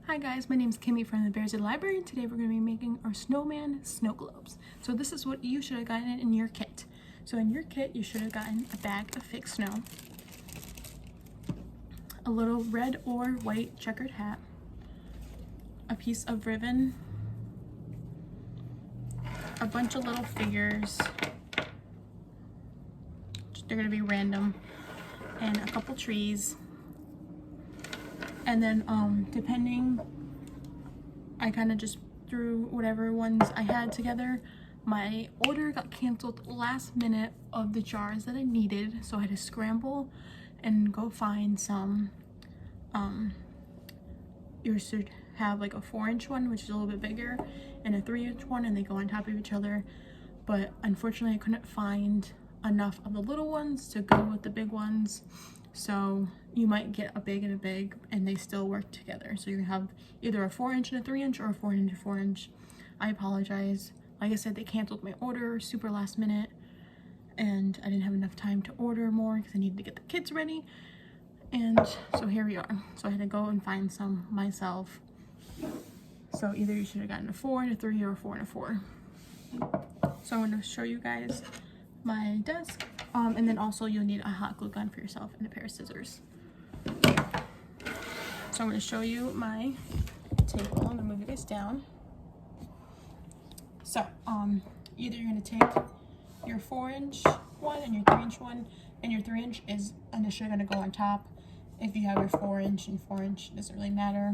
Hi guys, my name is Kimmy from the Bears at the Library, and today we're going to be making our snowman snow globes. So this is what you should have gotten in your kit. So in your kit, you should have gotten a bag of fake snow, a little red or white checkered hat, a piece of ribbon, a bunch of little figures, they're going to be random, and a couple trees. And then depending, I kind of just threw whatever ones I had together. My order got canceled last minute of the jars that I needed, so I had to scramble and go find some. You should have like a 4-inch one, which is a little bit bigger, and a 3-inch one, and they go on top of each other. But unfortunately I couldn't find enough of the little ones to go with the big ones. So you might get a big and a big, and they still work together. So you have either a 4-inch and a 3-inch, or a 4-inch and a 4-inch. I apologize. Like I said, they canceled my order super last minute, and I didn't have enough time to order more because I needed to get the kids ready. And so here we are. So I had to go and find some myself. So either you should have gotten a 4 and a 3, or a 4 and a 4. So I'm going to show you guys my desk. And then also you'll need a hot glue gun for yourself and a pair of scissors. So I'm going to show you my table. I'm going to move you guys down. So either you're going to take your 4-inch one and your 3-inch one, and your 3-inch is initially going to go on top. If you have your 4-inch and 4-inch, it doesn't really matter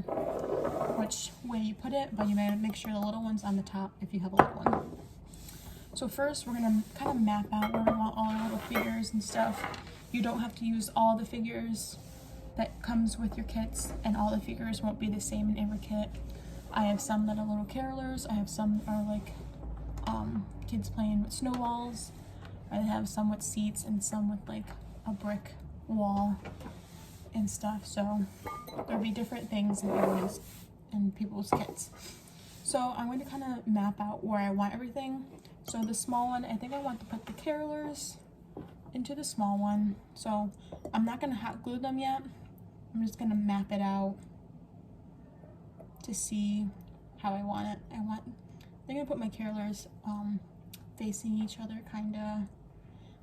which way you put it, but you may make sure the little one's on the top if you have a little one. So first we're going to kind of map out where we want all our little figures and stuff. You don't have to use all the figures that comes with your kits, and all the figures won't be the same in every kit. I have some that are little carolers, I have some that are like kids playing with snowballs, I have some with seats, and some with like a brick wall and stuff. So there'll be different things in people's kits. So I'm going to kind of map out where I want everything. So the small one, I think I want to put the carolers into the small one. So I'm not going to hot glue them yet. I'm just going to map it out to see how I want it. I'm going to put my carolers facing each other, kind of,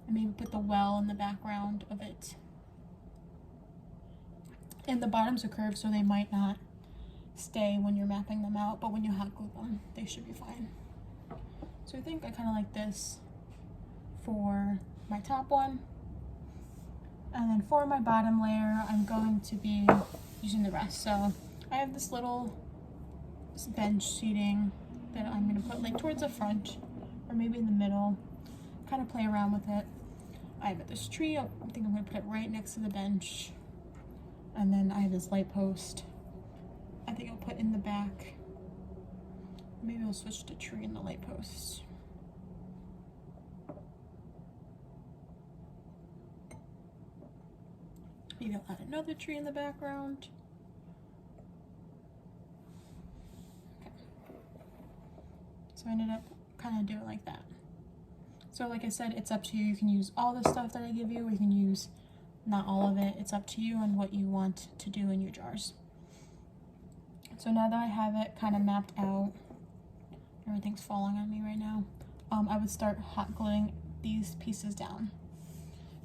and maybe put the well in the background of it. And the bottoms are curved, so they might not stay when you're mapping them out, but when you hot glue them, they should be fine. So I think I kind of like this for my top one. And then for my bottom layer, I'm going to be using the rest. So I have this little bench seating that I'm going to put like towards the front, or maybe in the middle, kind of play around with it. I have this tree, I think I'm going to put it right next to the bench. And then I have this light post, I think I'll put in the back. Maybe I'll switch to tree and the light posts. Maybe I'll add another tree in the background. Okay. So I ended up kind of doing it like that. So like I said, it's up to you. You can use all the stuff that I give you, or you can use not all of it. It's up to you and what you want to do in your jars. So now that I have it kind of mapped out, everything's falling on me right now, I would start hot gluing these pieces down.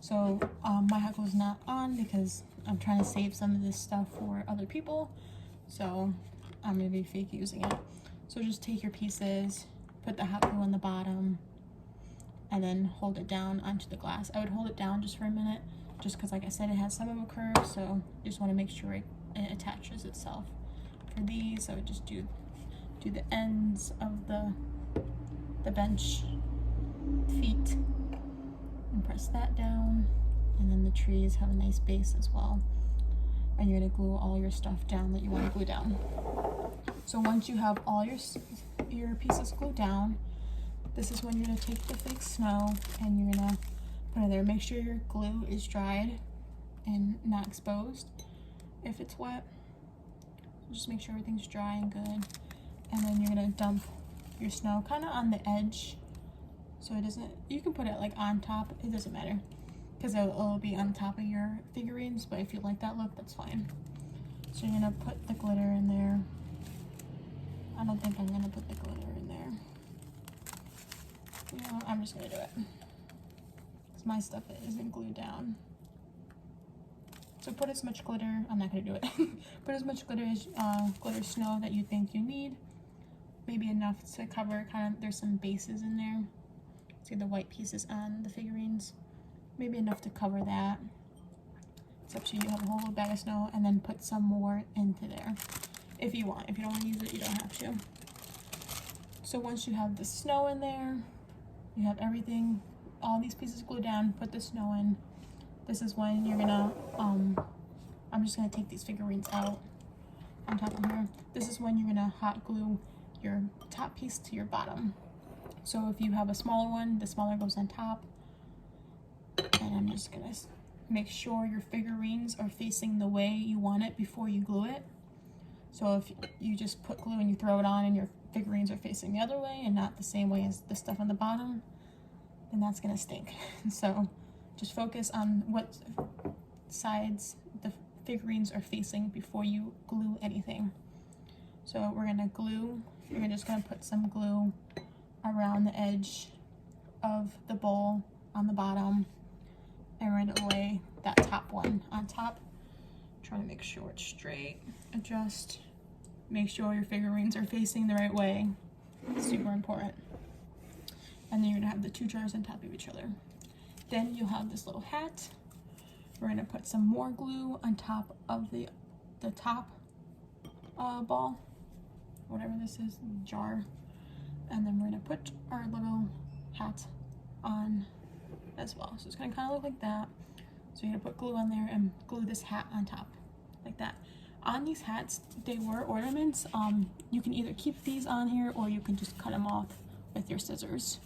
So my hot glue is not on because I'm trying to save some of this stuff for other people, so I'm going to be fake using it. So just take your pieces, put the hot glue on the bottom, and then hold it down onto the glass. I would hold it down just for a minute, just because like I said, it has some of a curve, so you just want to make sure it attaches itself. For these, I would just do the ends of the bench feet and press that down, and then the trees have a nice base as well. And you're going to glue all your stuff down that you want to glue down. So once you have all your pieces glued down, this is when you're going to take the fake snow and you're going to put it there. Make sure your glue is dried and not exposed. If it's wet, just make sure everything's dry and good. And then you're going to dump your snow kind of on the edge, so it doesn't, you can put it like on top, it doesn't matter, because it'll be on top of your figurines, but if you like that look, that's fine. So you're gonna put the glitter in there just gonna do it. Because my stuff isn't glued down. So put as much glitter, I'm not gonna do it. Put as much glitter as glitter snow that you think you need. Maybe enough to cover kind of, there's some bases in there. See the white pieces on the figurines. Maybe enough to cover that. It's up to you. You have a whole little bag of snow, and then put some more into there if you want. If you don't want to use it, you don't have to. So once you have the snow in there, you have everything, all these pieces glued down, put the snow in. This is when you're gonna, I'm just gonna take these figurines out on top of here. This is when you're gonna hot glue your top piece to your bottom. So if you have a smaller one, the smaller goes on top. And I'm just gonna make sure your figurines are facing the way you want it before you glue it. So if you just put glue and you throw it on and your figurines are facing the other way and not the same way as the stuff on the bottom, then that's gonna stink. So just focus on what sides the figurines are facing before you glue anything. So we're gonna glue, you're just gonna put some glue around the edge of the bowl on the bottom, and we're gonna lay that top one on top. Try to make sure it's straight. Adjust, make sure your figurines are facing the right way. It's super important. And then you're gonna have the two jars on top of each other. Then you'll have this little hat. We're gonna put some more glue on top of the top ball, whatever this is, jar. And then we're gonna put our little hat on as well. So it's gonna kind of look like that. So you're gonna put glue on there and glue this hat on top, like that. On these hats, they were ornaments. You can either keep these on here or you can just cut them off with your scissors.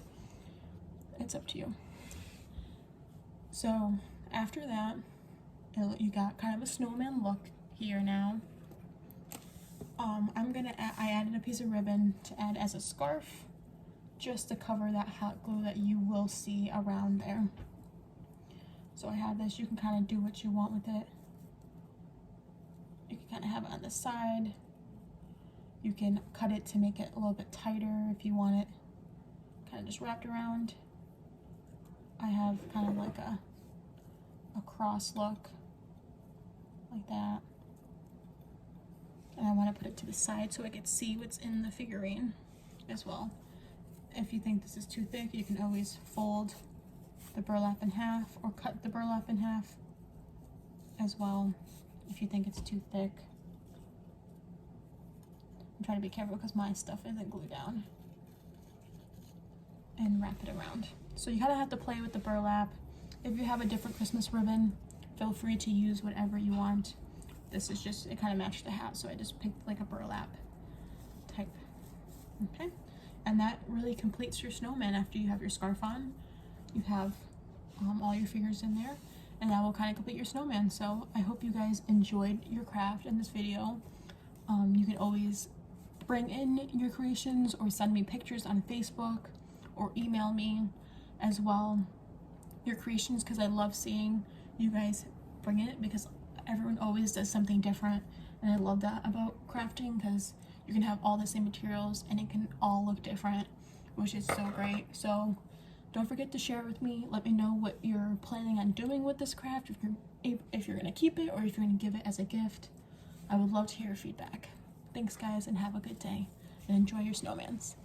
It's up to you. So after that, you got kind of a snowman look here now. I added a piece of ribbon to add as a scarf, just to cover that hot glue that you will see around there. So I have this, you can kind of do what you want with it. You can kind of have it on the side. You can cut it to make it a little bit tighter if you want it kind of just wrapped around. I have kind of like a cross look, like that. And I want to put it to the side so I can see what's in the figurine as well. If you think this is too thick, you can always fold the burlap in half or cut the burlap in half as well if you think it's too thick. I'm trying to be careful because my stuff isn't glued down. And wrap it around. So you kind of have to play with the burlap. If you have a different Christmas ribbon, feel free to use whatever you want. This is just, it kind of matched the hat, so I just picked like a burlap type. Okay, and that really completes your snowman. After you have your scarf on, you have all your figures in there, and that will kind of complete your snowman. So I hope you guys enjoyed your craft in this video. You can always bring in your creations or send me pictures on Facebook or email me as well your creations, because I love seeing you guys bring it, because everyone always does something different, and I love that about crafting, because you can have all the same materials and it can all look different, which is so great. So don't forget to share it with me. Let me know what you're planning on doing with this craft, if you're gonna keep it or if you're gonna give it as a gift. I would love to hear your feedback. Thanks guys, and have a good day, and enjoy your snowmans.